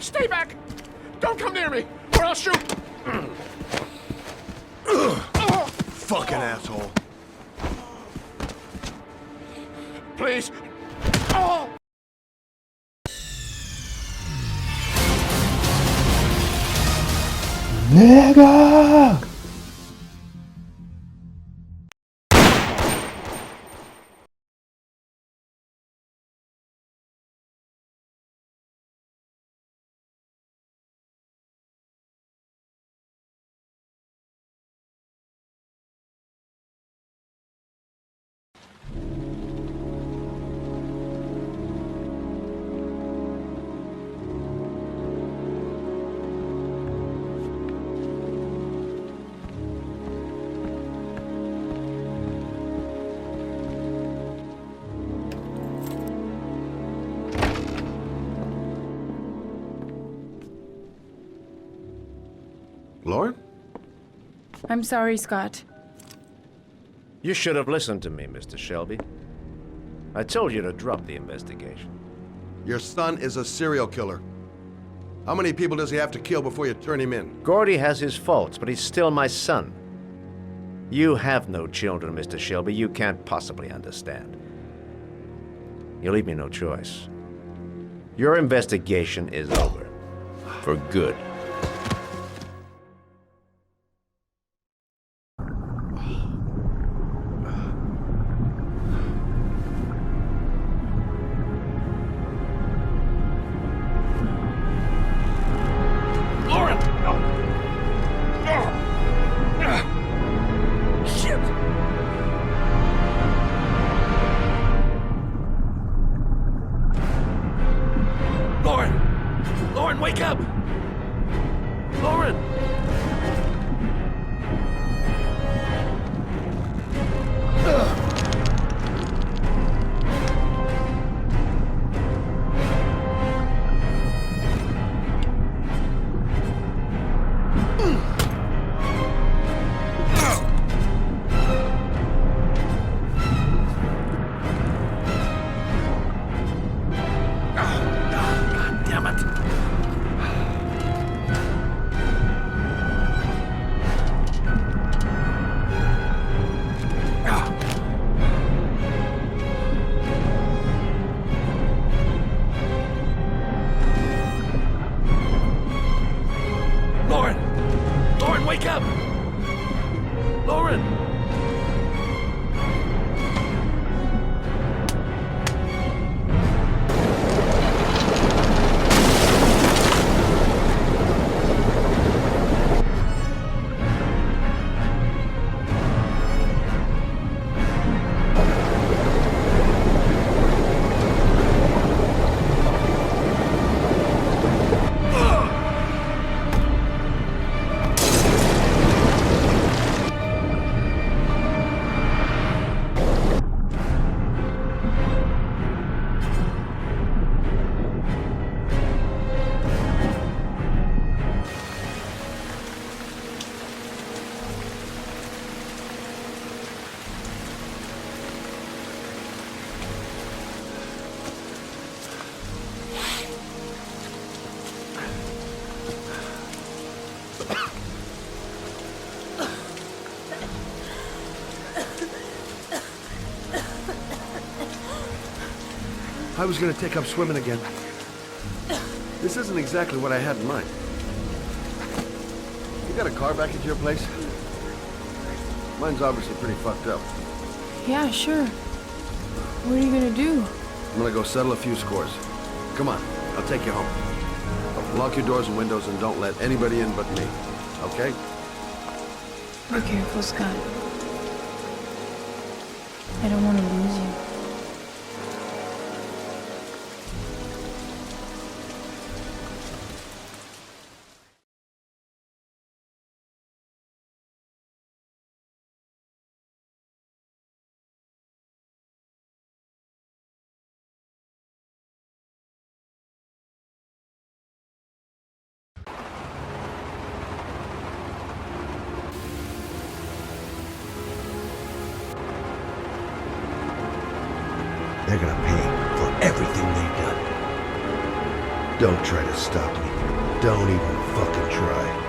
Stay back! Don't come near me, or I'll shoot! Fucking asshole. Please! Oh! Nigga! Lauren? I'm sorry, Scott. You should have listened to me, Mr. Shelby. I told you to drop the investigation. Your son is a serial killer. How many people does he have to kill before you turn him in? Gordy has his faults, but he's still my son. You have no children, Mr. Shelby. You can't possibly understand. You leave me no choice. Your investigation is over. For good. Lauren! Shit! Lauren! Lauren, wake up! Lauren! God damn it! Lauren! Lauren, wake up! Lauren! I was gonna take up swimming again. This isn't exactly what I had in mind. You got a car back at your place? Mine's obviously pretty fucked up. Yeah, sure. What are you gonna do? I'm gonna go settle a few scores. Come on, I'll take you home. Lock your doors and windows and don't let anybody in but me. Okay? Be careful, Scott. I don't want to lose you. They're gonna pay for everything they've done. Don't try to stop me. Don't even fucking try.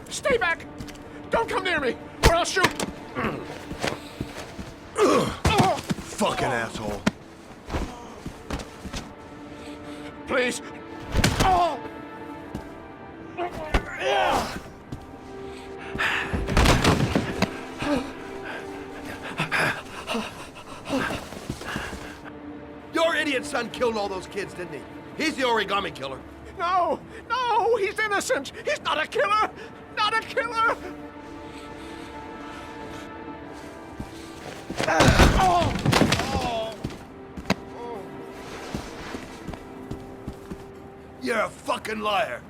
Stay back! Don't come near me, or I'll shoot! Fucking asshole. Please! Oh! Your idiot son killed all those kids, didn't he? He's the origami killer. No! No! He's innocent! He's not a killer! Not a killer! You're a fucking liar.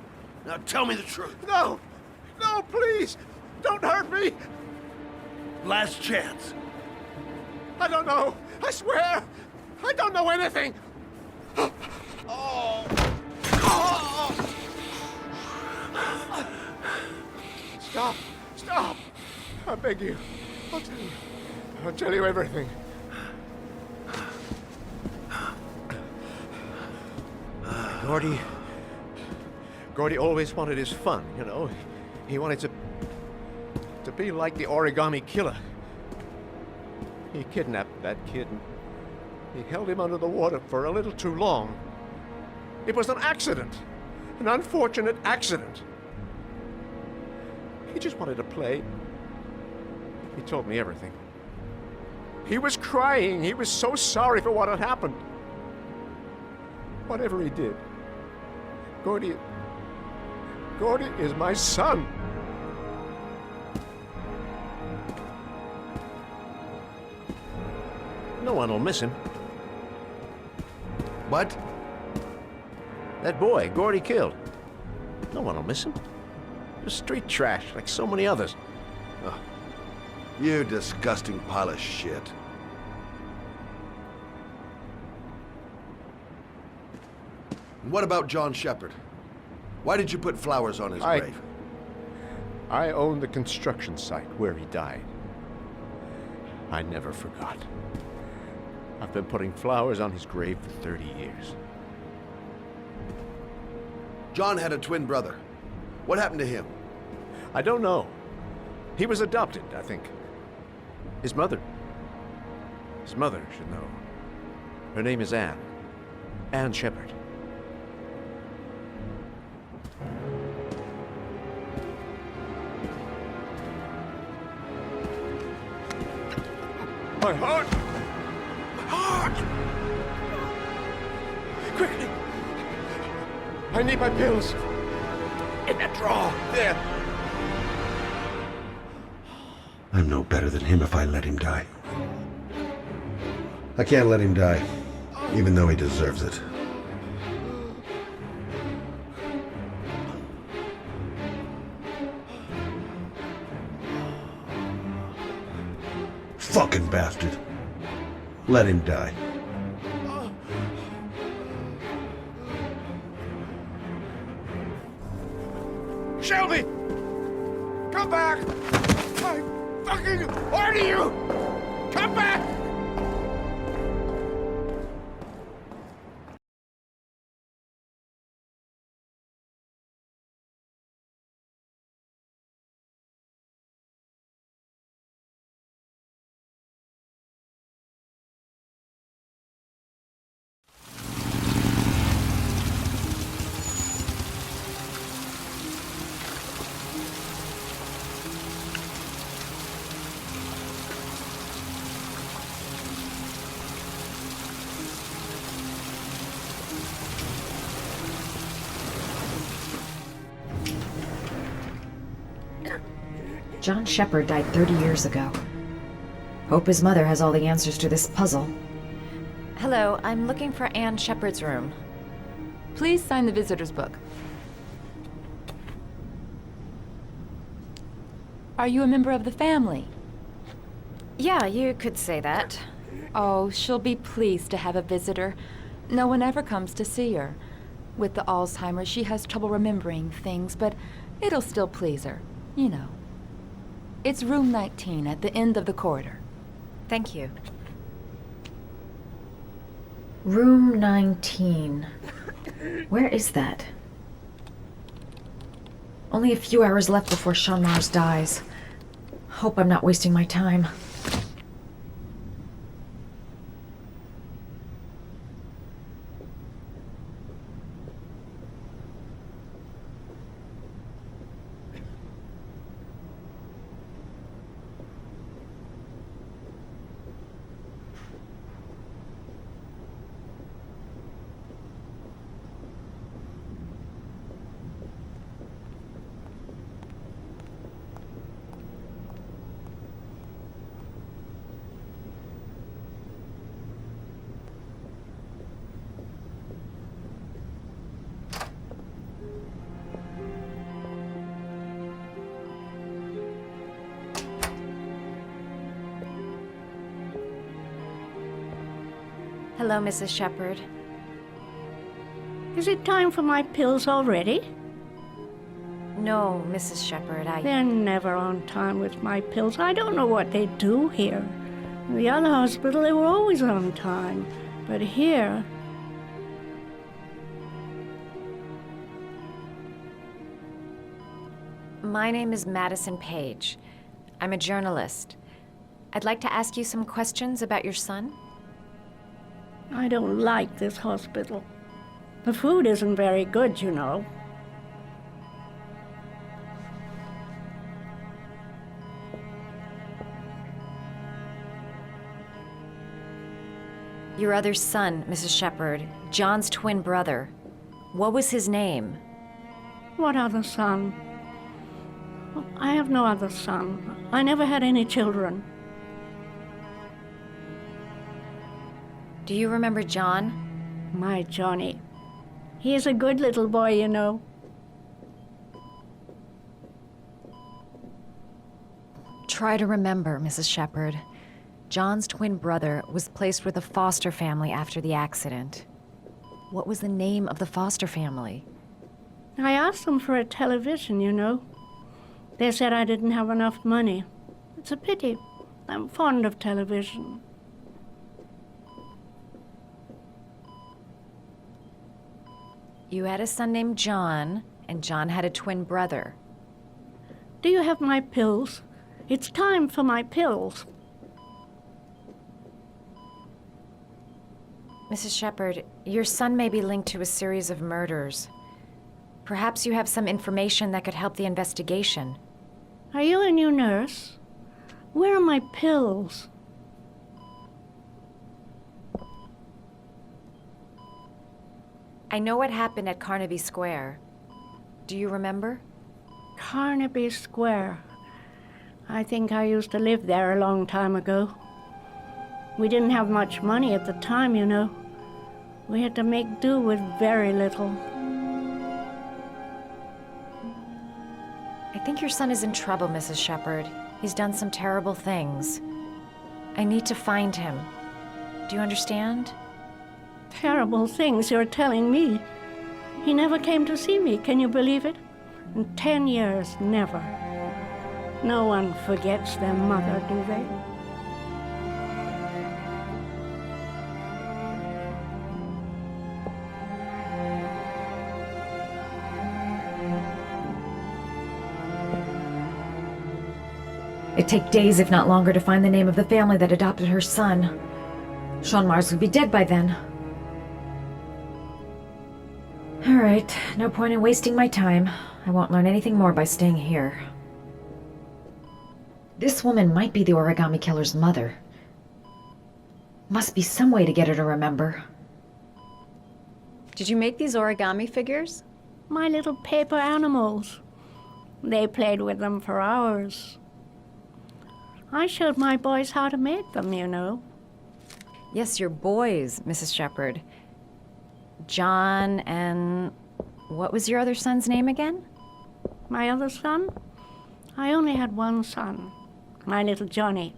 Now tell me the truth. No! No, please! Don't hurt me! Last chance. I don't know! I swear! I don't know anything! Stop! Stop! I beg you. I'll tell you. I'll tell you everything. Gordy always wanted his fun, you know. He wanted to be like the origami killer. He kidnapped that kid and he held him under the water for a little too long. It was an accident. An unfortunate accident. He just wanted to play. He told me everything. He was crying. He was so sorry for what had happened. Whatever he did, Gordy is my son. No one will miss him. What? That boy, Gordy killed. No one will miss him. Just street trash, like so many others. You disgusting pile of shit. And what about John Shepard? Why did you put flowers on his grave? I own the construction site where he died. I never forgot. I've been putting flowers on his grave for 30 years. John had a twin brother. What happened to him? I don't know. He was adopted, I think. His mother should know. Her name is Anne. Anne Shepard. My heart! My heart! Quickly! I need my pills. In that drawer. There. I'm no better than him if I let him die. I can't let him die, even though he deserves it. Fucking bastard. Let him die. Shelby! Come back! I fucking order you! Come back! John Shepard died 30 years ago. Hope his mother has all the answers to this puzzle. Hello, I'm looking for Anne Shepard's room. Please sign the visitor's book. Are you a member of the family? Yeah, you could say that. Oh, she'll be pleased to have a visitor. No one ever comes to see her. With the Alzheimer's, she has trouble remembering things, but it'll still please her, you know. It's room 19 at the end of the corridor. Thank you. Room 19. Where is that? Only a few hours left before Sean Mars dies. Hope I'm not wasting my time. Hello, Mrs. Shepard. Is it time for my pills already? No, Mrs. Shepard, They're never on time with my pills. I don't know what they do here. In the other hospital, they were always on time. But here... My name is Madison Page. I'm a journalist. I'd like to ask you some questions about your son. I don't like this hospital. The food isn't very good, you know. Your other son, Mrs. Shepard, John's twin brother. What was his name? What other son? I have no other son. I never had any children. Do you remember John? My Johnny. He is a good little boy, you know. Try to remember, Mrs. Shepard. John's twin brother was placed with a foster family after the accident. What was the name of the foster family? I asked them for a television, you know. They said I didn't have enough money. It's a pity. I'm fond of television. You had a son named John, and John had a twin brother. Do you have my pills? It's time for my pills. Mrs. Shepard, your son may be linked to a series of murders. Perhaps you have some information that could help the investigation. Are you a new nurse? Where are my pills? I know what happened at Carnaby Square. Do you remember? Carnaby Square. I think I used to live there a long time ago. We didn't have much money at the time, you know. We had to make do with very little. I think your son is in trouble, Mrs. Shepherd. He's done some terrible things. I need to find him. Do you understand? Terrible things you're telling me. He never came to see me, can you believe it? In 10 years, never. No one forgets their mother, do they? It'd take days, if not longer, to find the name of the family that adopted her son. Sean Mars would be dead by then. All right, no point in wasting my time. I won't learn anything more by staying here. This woman might be the origami killer's mother. Must be some way to get her to remember. Did you make these origami figures? My little paper animals. They played with them for hours. I showed my boys how to make them, you know. Yes, your boys, Mrs. Shepherd. John and... what was your other son's name again? My other son? I only had one son, my little Johnny.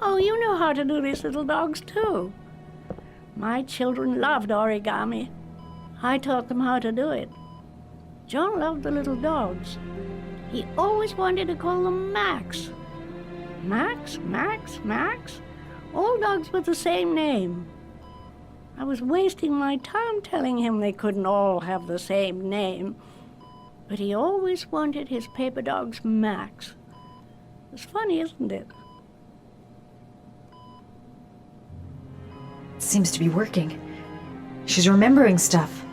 Oh, you know how to do these little dogs, too. My children loved origami. I taught them how to do it. John loved the little dogs. He always wanted to call them Max. Max, Max, Max. All dogs with the same name. I was wasting my time telling him they couldn't all have the same name. But he always wanted his paper dogs Max. It's funny, isn't it? Seems to be working. She's remembering stuff.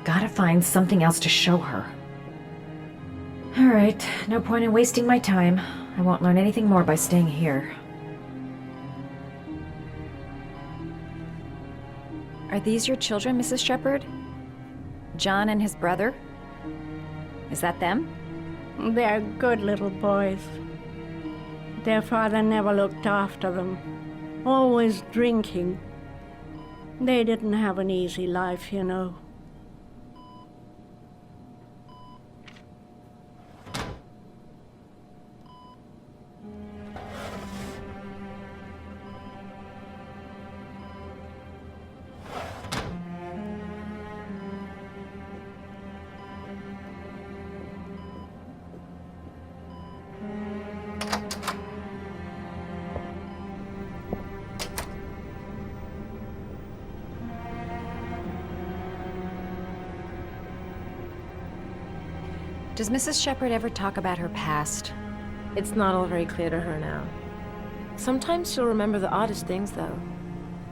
Gotta find something else to show her. All right, no point in wasting my time. I won't learn anything more by staying here. Are these your children, Mrs. Shepherd? John and his brother? Is that them? They're good little boys. Their father never looked after them. Always drinking. They didn't have an easy life, you know. Does Mrs. Shepherd ever talk about her past? It's not all very clear to her now. Sometimes she'll remember the oddest things, though.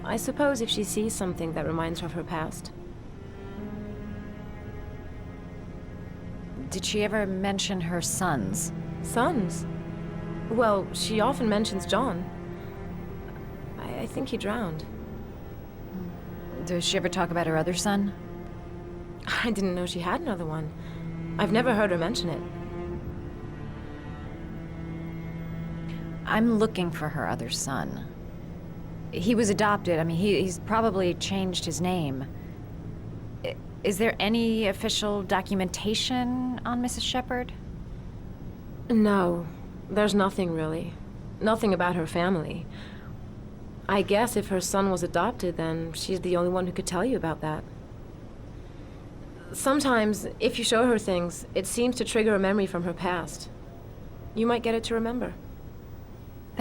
I suppose if she sees something that reminds her of her past. Did she ever mention her sons? Sons? Well, she often mentions John. I think he drowned. Does she ever talk about her other son? I didn't know she had another one. I've never heard her mention it. I'm looking for her other son. He was adopted. I mean, he's probably changed his name. Is there any official documentation on Mrs. Shepherd? No, there's nothing really. Nothing about her family. I guess if her son was adopted, then she's the only one who could tell you about that. Sometimes, if you show her things, it seems to trigger a memory from her past. You might get it to remember.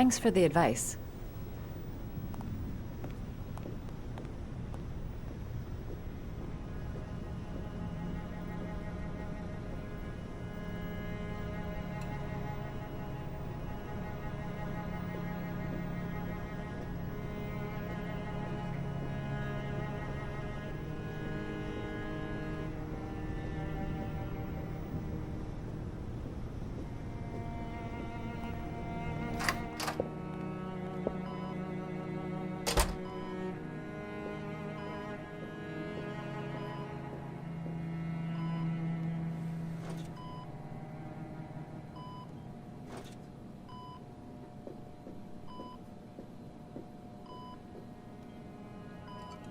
Thanks for the advice.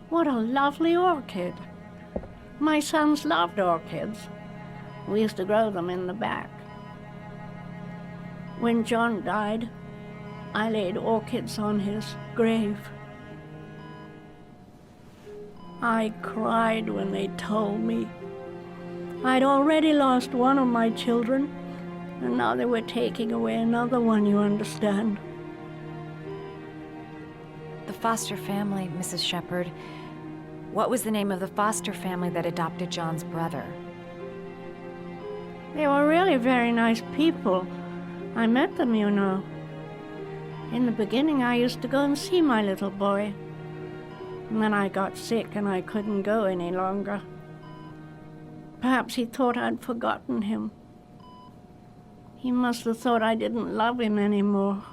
What a lovely orchid. My sons loved orchids. We used to grow them in the back. When John died, I laid orchids on his grave. I cried when they told me. I'd already lost one of my children, and now they were taking away another one, you understand. The foster family, Mrs. Shepherd. What was the name of the foster family that adopted John's brother? They were really very nice people. I met them, you know. In the beginning, I used to go and see my little boy. And then I got sick and I couldn't go any longer. Perhaps he thought I'd forgotten him. He must have thought I didn't love him anymore.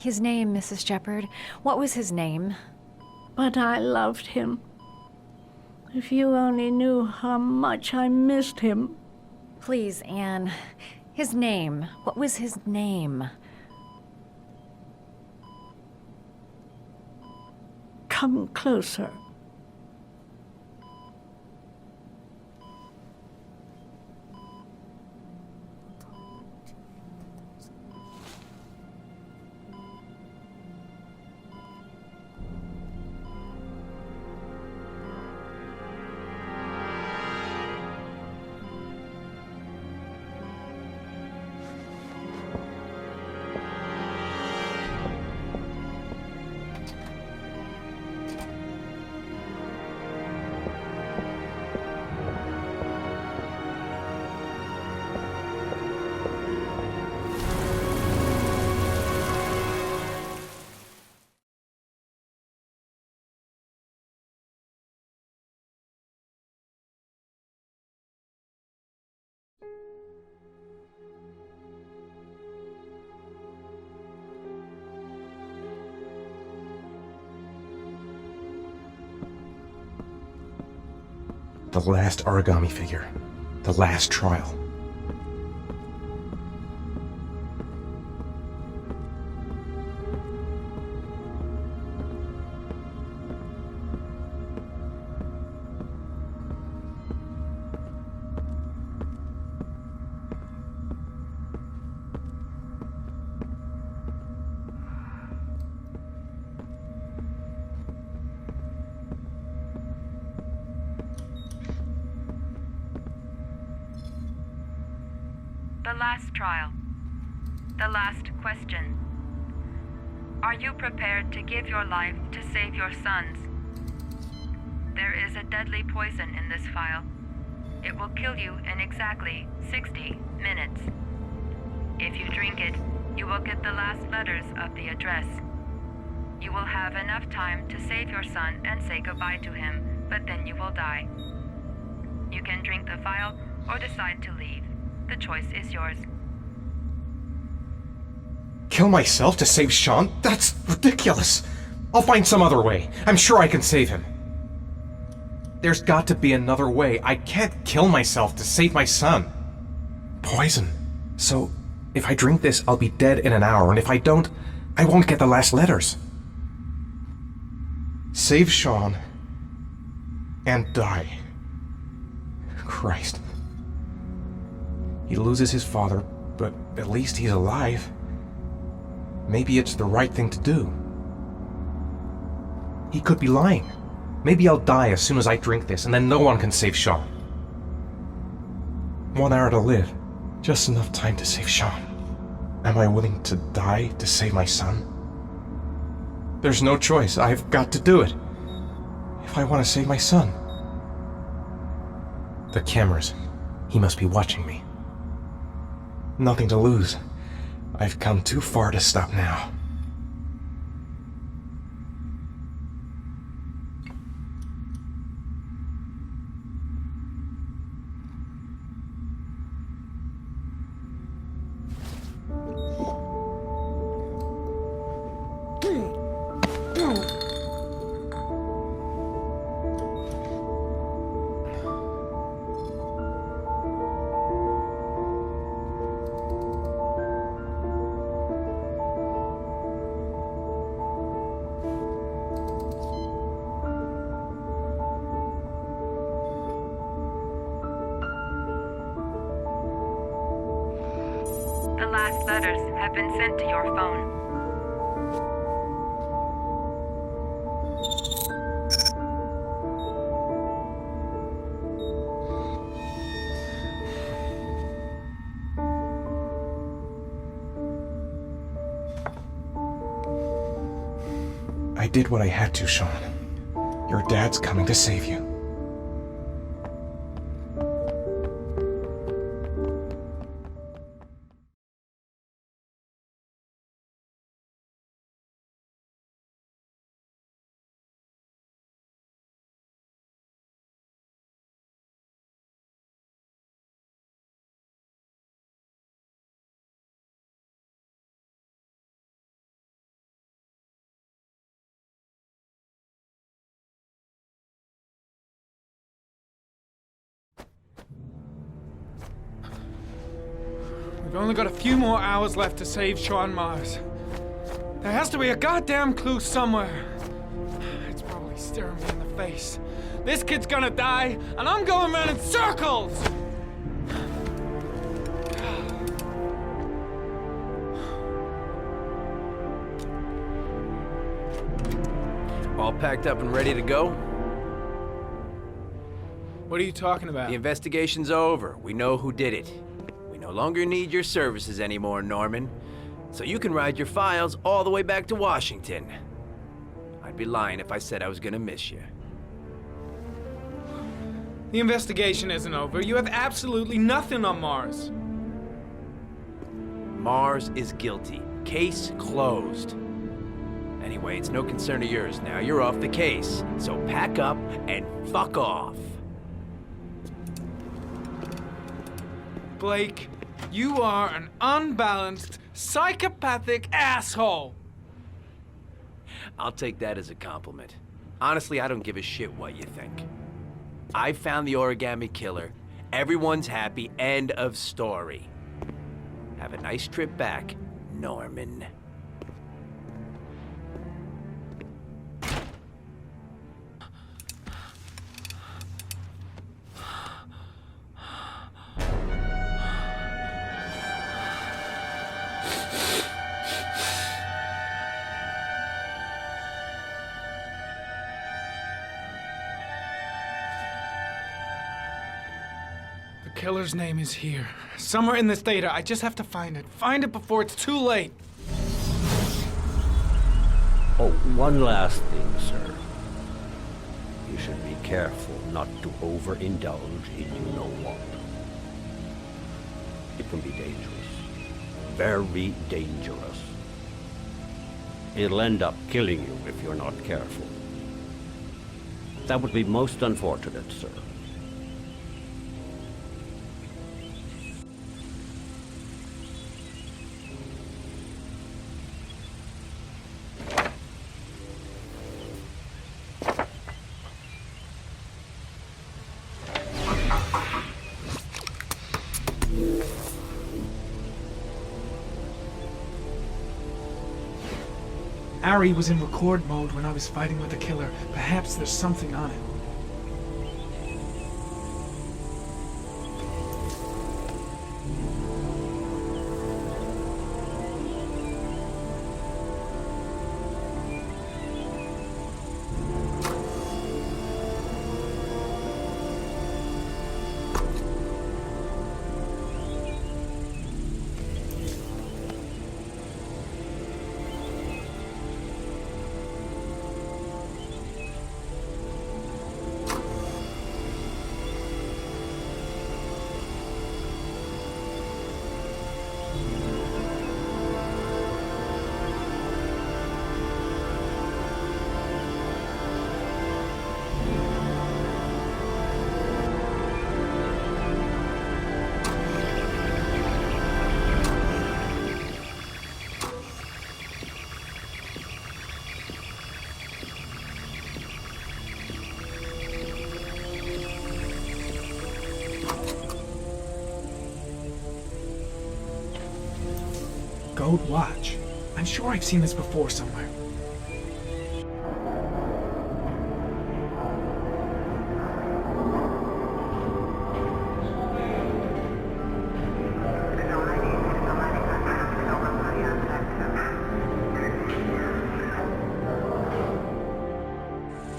His name, Mrs. Shepherd. What was his name? But I loved him. If you only knew how much I missed him. Please, Anne. His name. What was his name? Come closer. The last origami figure. The last trial. The last trial. The last question. Are you prepared to give your life to save your sons? There is a deadly poison in this vial. It will kill you in exactly 60 minutes. If you drink it, you will get the last letters of the address. You will have enough time to save your son and say goodbye to him, but then you will die. You can drink the vial or decide to leave. The choice is yours. Kill myself to save Sean? That's ridiculous. I'll find some other way. I'm sure I can save him. There's got to be another way. I can't kill myself to save my son. Poison. So, if I drink this, I'll be dead in an hour, and if I don't, I won't get the last letters. Save Sean and die. Christ. He loses his father, but at least he's alive. Maybe it's the right thing to do. He could be lying. Maybe I'll die as soon as I drink this, and then no one can save Sean. 1 hour to live. Just enough time to save Sean. Am I willing to die to save my son? There's no choice. I've got to do it. If I want to save my son. The cameras. He must be watching me. Nothing to lose. I've come too far to stop now. The last letters have been sent to your phone. I did what I had to, Sean. Your dad's coming to save you. We've only got a few more hours left to save Sean Mars. There has to be a goddamn clue somewhere. It's probably staring me in the face. This kid's gonna die, and I'm going around in circles! All packed up and ready to go? What are you talking about? The investigation's over. We know who did it. We no longer need your services anymore, Norman. So you can ride your files all the way back to Washington. I'd be lying if I said I was gonna miss you. The investigation isn't over. You have absolutely nothing on Mars. Mars is guilty. Case closed. Anyway, it's no concern of yours now. You're off the case. So pack up and fuck off. Blake, you are an unbalanced, psychopathic asshole. I'll take that as a compliment. Honestly, I don't give a shit what you think. I found the origami killer. Everyone's happy. End of story. Have a nice trip back, Norman. The killer's name is here. Somewhere in this data. I just have to find it. Find it before it's too late. Oh, one last thing, sir. You should be careful not to overindulge in you-know-what. It can be dangerous. Very dangerous. It'll end up killing you if you're not careful. That would be most unfortunate, sir. Ari was in record mode when I was fighting with the killer. Perhaps there's something on it. Gold watch. I'm sure I've seen this before somewhere.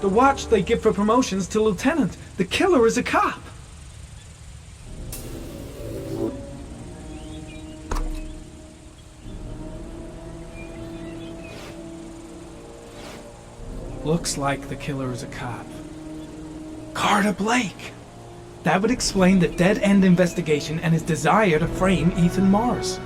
The watch they give for promotions to lieutenant. The killer is a cop. Looks like the killer is a cop. Carter Blake! That would explain the dead-end investigation and his desire to frame Ethan Mars.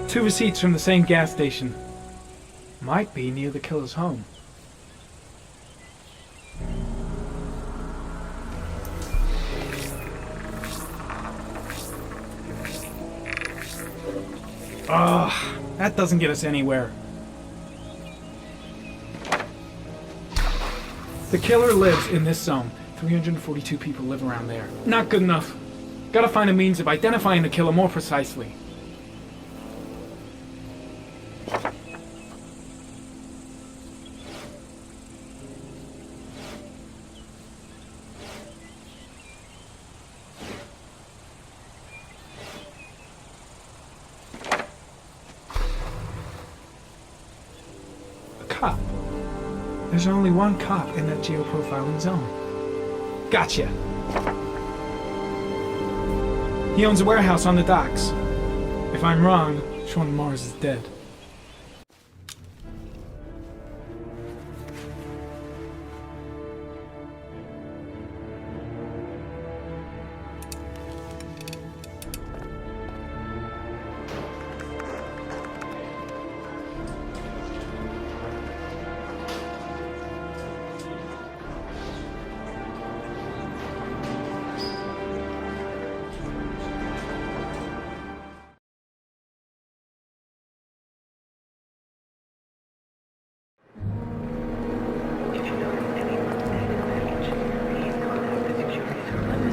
Two receipts from the same gas station. Might be near the killer's home. Ugh, that doesn't get us anywhere. The killer lives in this zone. 342 people live around there. Not good enough. Gotta find a means of identifying the killer more precisely. Cop. There's only one cop in that geoprofiling zone. Gotcha. He owns a warehouse on the docks. If I'm wrong, Sean Mars is dead.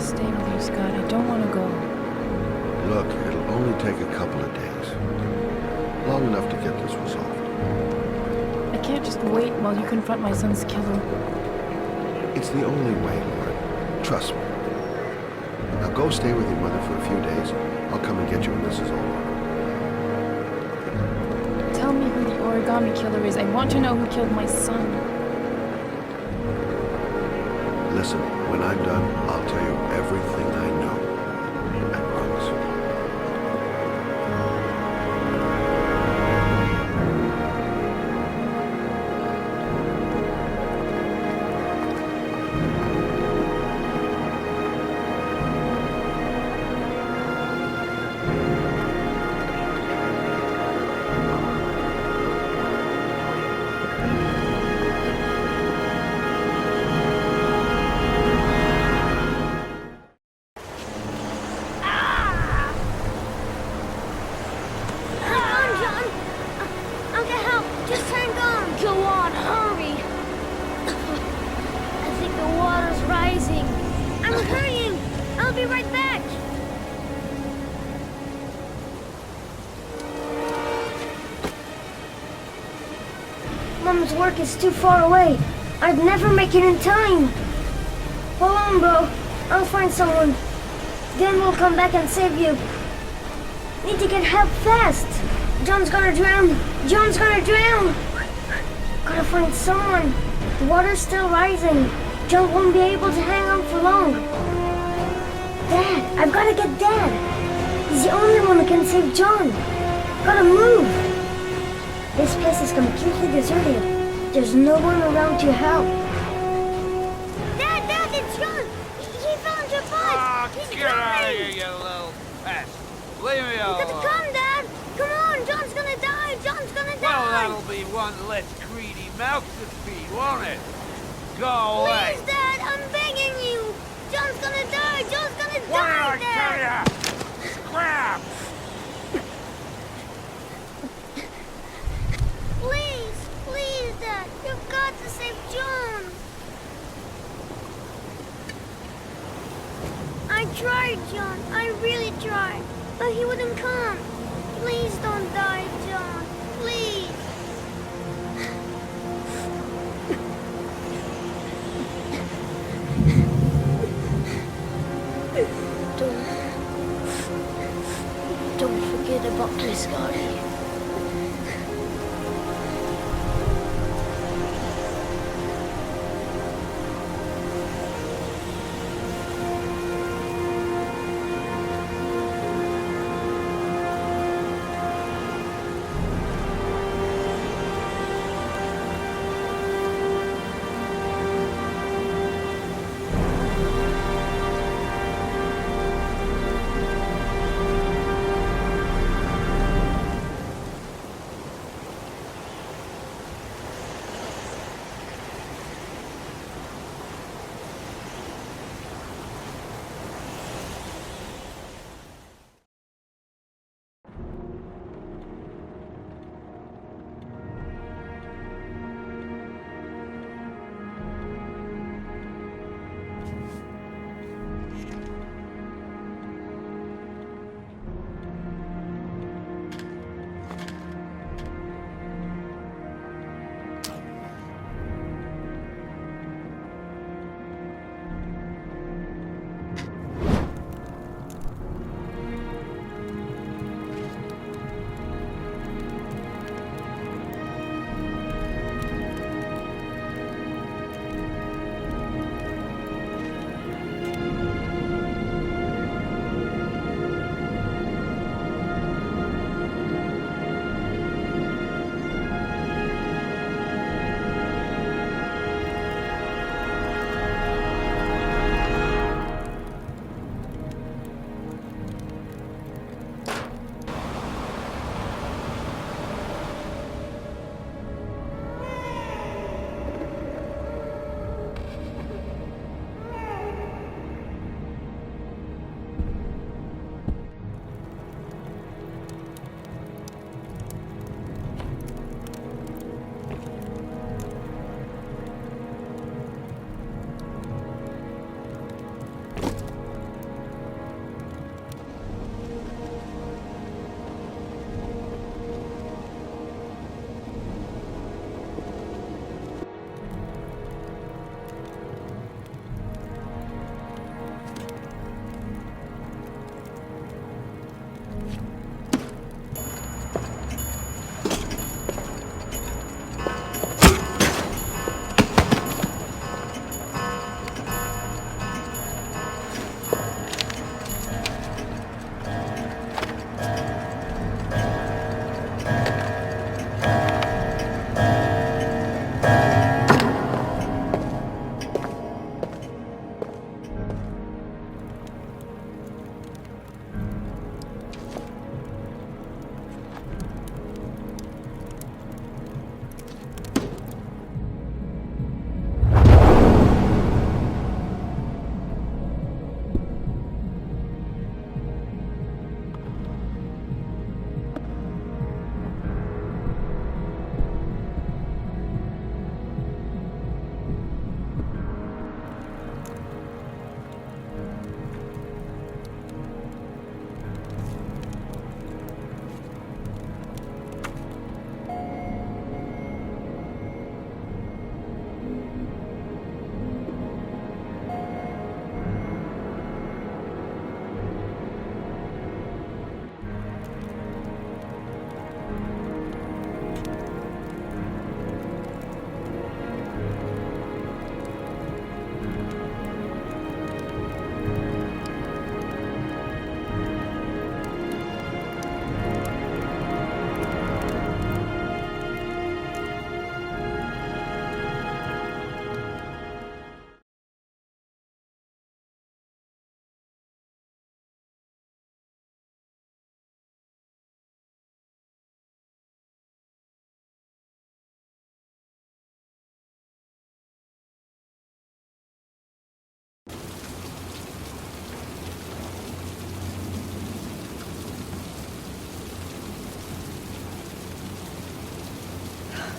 Stay with you, Scott. I don't want to go. Look, it'll only take a couple of days. Long enough to get this resolved. I can't just wait while you confront my son's killer. It's the only way, Lauren. Trust me. Now go stay with your mother for a few days. I'll come and get you when this is over. Tell me who the origami killer is. I want to know who killed my son. Listen, when I'm done, I'll tell you everything I know. I promise. Mom's work is too far away. I'd never make it in time. Hold on, bro. I'll find someone. Then we'll come back and save you. Need to get help fast. John's gonna drown. John's gonna drown. Gotta find someone. The water's still rising. John won't be able to hang on for long. Dad, I've gotta get Dad. He's the only one who can save John. Gotta move. This place is completely deserted. There's no one around to help. Dad, it's John! He fell into a pipe! He's get out of here, you little pest! Leave me alone! You gotta come, Dad! Come on, John's gonna die! John's gonna die! Well, that'll be one less greedy mouth to feed, won't it? Go away! Please, Dad, I'm begging you! John's gonna die! John's gonna What die, did I tell ya? Scrap! Please, Dad, you've got to save John! tried, John. I really tried. But he wouldn't come. Please don't die, John. Please. Don't forget about my Scotty.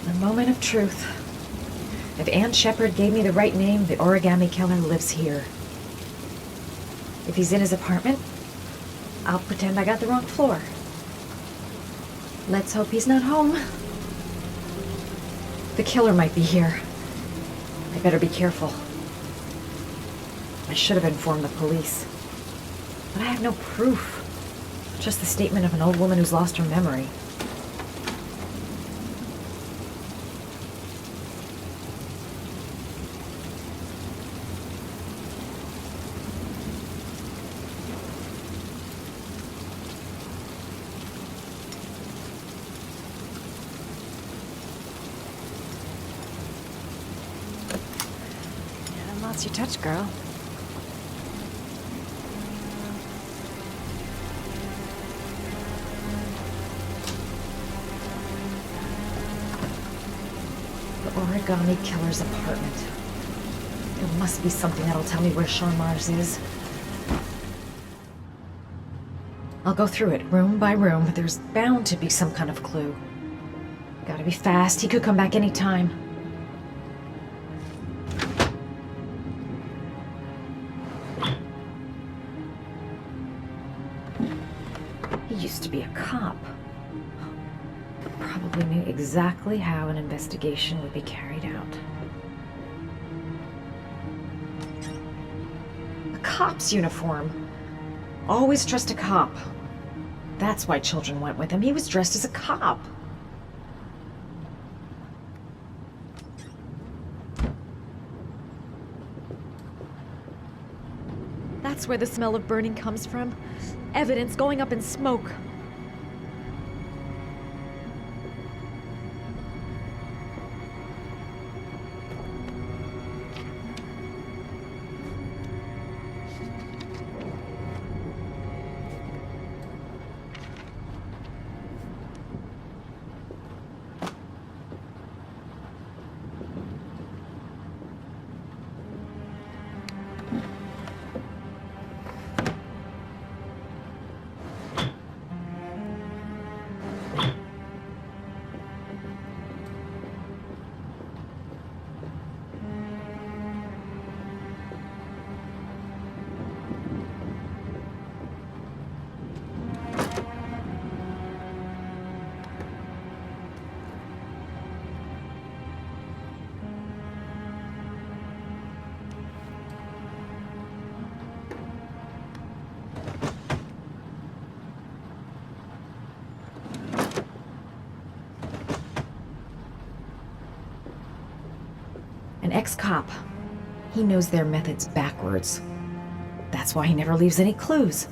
The moment of truth. If Ann Shepard gave me the right name, the origami killer lives here. If he's in his apartment, I'll pretend I got the wrong floor. Let's hope he's not home. The killer might be here. I better be careful. I should have informed the police. But I have no proof. Just the statement of an old woman who's lost her memory. Yeah, lots you touch, girl. Origami killer's apartment. There must be something that'll tell me where Sean Mars is. I'll go through it, room by room, but there's bound to be some kind of clue. Gotta be fast, he could come back any time. He used to be a cop. Probably knew exactly how an investigation would be carried out. A cop's uniform. Always trust a cop. That's why children went with him. He was dressed as a cop. That's where the smell of burning comes from. Evidence going up in smoke. An ex-cop. He knows their methods backwards. That's why he never leaves any clues.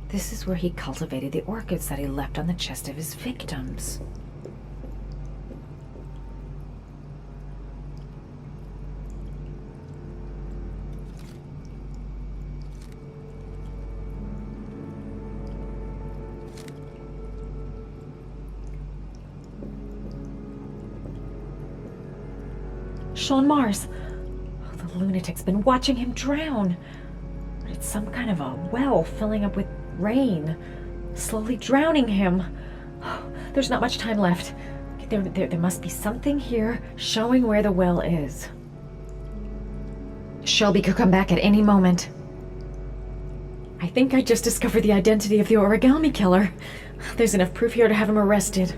This is where he cultivated the orchids that he left on the chest of his victims. Sean Mars. Oh, the lunatic's been watching him drown. But it's some kind of a well filling up with rain, slowly drowning him. Oh, there's not much time left. There must be something here showing where the well is. Shelby could come back at any moment. I think I just discovered the identity of the origami killer. There's enough proof here to have him arrested.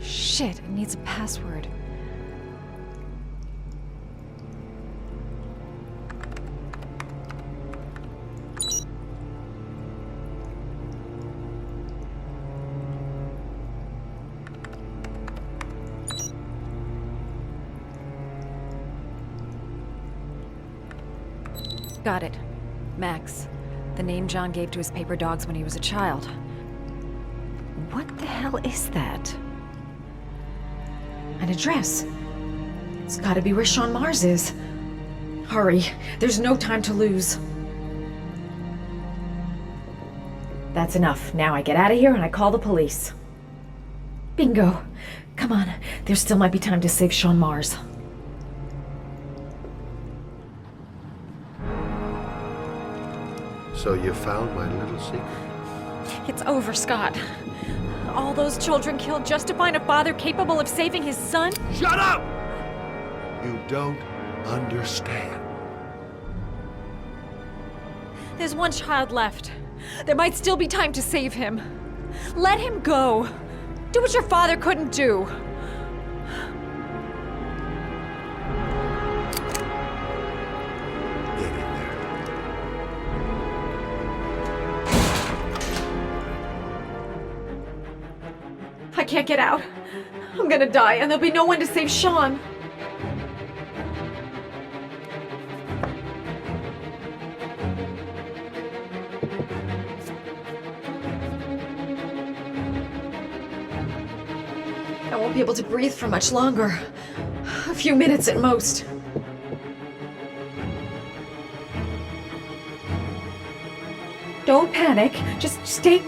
Shit, it needs a password. Got it. Max. The name John gave to his paper dogs when he was a child. What the hell is that? An address. It's gotta be where Sean Mars is. Hurry. There's no time to lose. That's enough. Now I get out of here and I call the police. Bingo. Come on. There still might be time to save Sean Mars. So you found my little secret? It's over, Scott. All those children killed just to find a father capable of saving his son? Shut up! You don't understand. There's one child left. There might still be time to save him. Let him go. Do what your father couldn't do. I can't get out. I'm gonna die, and there'll be no one to save Sean. I won't be able to breathe for much longer. A few minutes at most. Don't panic. Just stay...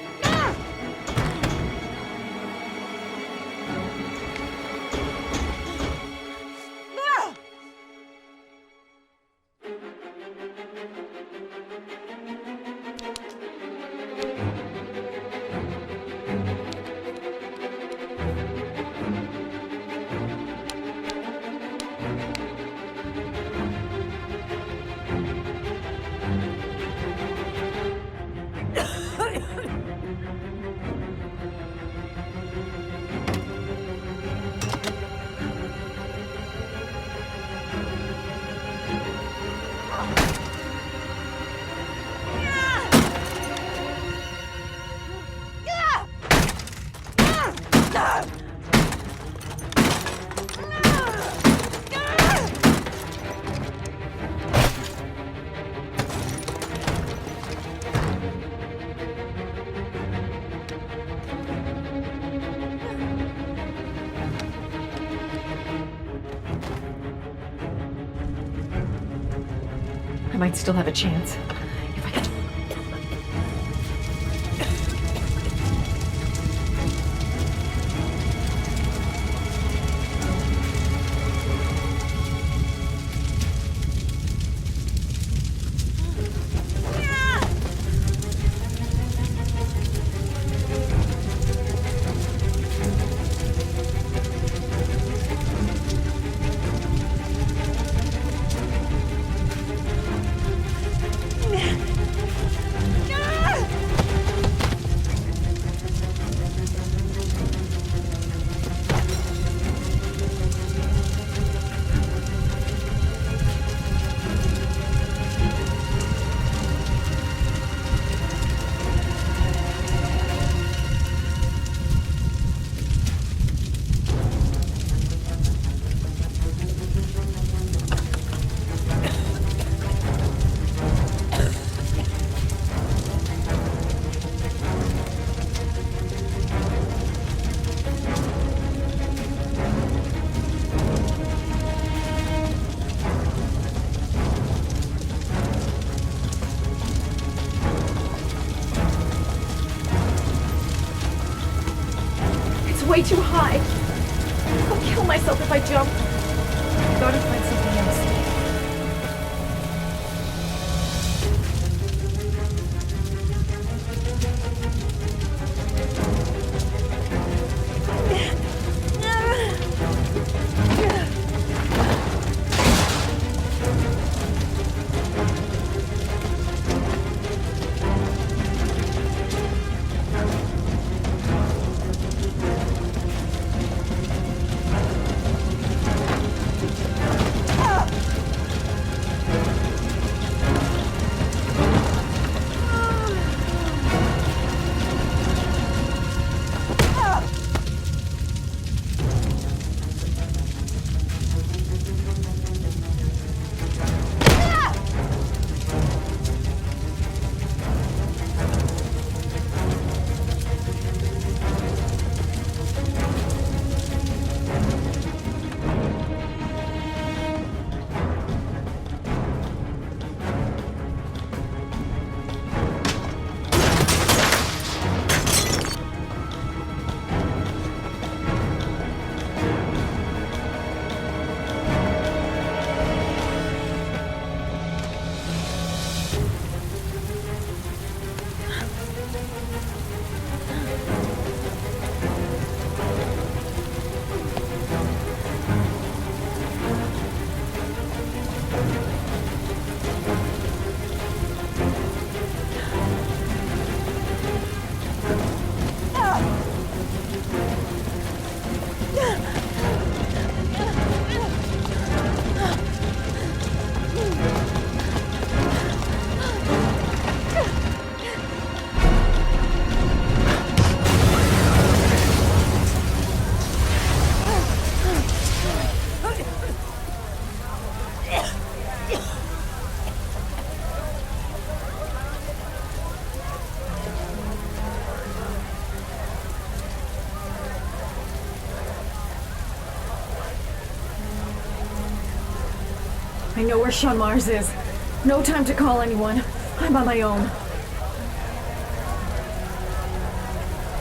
I might still have a chance. If I could... way too high. I'll kill myself if I jump. I've got to find something else. I know where Sean Mars is. No time to call anyone. I'm on my own.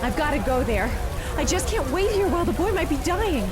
I've got to go there. I just can't wait here while the boy might be dying.